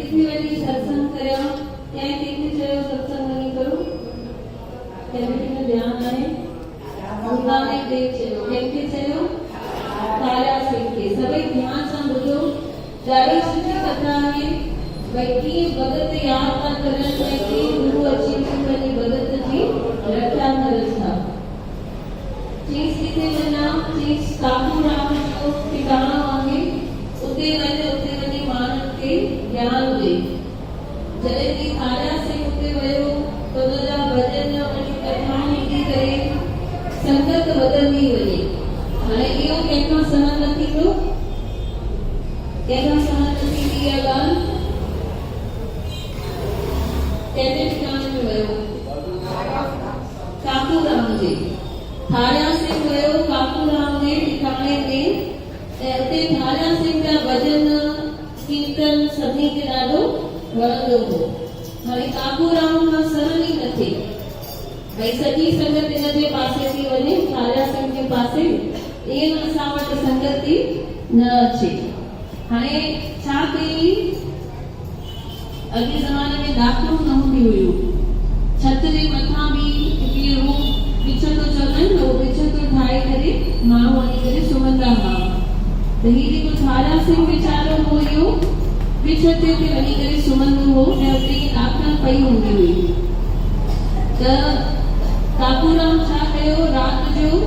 किथे वञी सत्संग करियो कंहिं कंहिंखे चयो सत्संग वञी करो कंहिंखे ध्यान आहे गुरु नानक देव चयो कंहिंखे चयो तारा सिंह खे सभई ध्यान सां ॿुधो ॾाढी सुठी कथा आहे भई कीअं भगत यादि था करनि ऐं कीअं गुरु अची पंहिंजी भगत जी रक्षा करनि था चीज़ किथे वञा चीज़ काबू राम जो ठिकाणो आहे उते वञी माण्हुनि खे ज्ञान ॾे जॾहिं की तारा सिंह उते वियो त उनजा भॼन उनजी कथाऊं ॿुधी करे संगत वधंदी वञे हाणे इहो कंहिंखां सहन न थींदो कंहिंखां सहन न थींदी इहा ॻाल्हि कंहिंजे ठिकाणे में वियो काकूराम जे थारिया सिंह वियो काकूराम जे ठिकाणे ते ऐं उते थारिया सिंह जा भॼन कीर्तन सभिनी खे ॾाढो वणंदो हो हाणे काकूराम खां सहन ई न थिए भई सॼी संगत इन जे पासे थी वञे थारिया सिंह जे पासे ईअं असां वटि संगत थी न अचे हाणे छा कई अॻे ज़माने में ॾाकणूं न हूंदी हुयूं छत जे मथां बि हिकिड़ी रूम बिछतो चवंदा आहिनि न उहो बिछतो ठाहे करे माण्हू वञी करे सुम्हंदा हुआ त हीउ जेको थारिया सिंह वीचारो हो इहो बिछते ते वञी करे सुम्हंदो हो ऐं उते ॾाकण पई हूंदी हुई त काकूराम छा कयो राति जो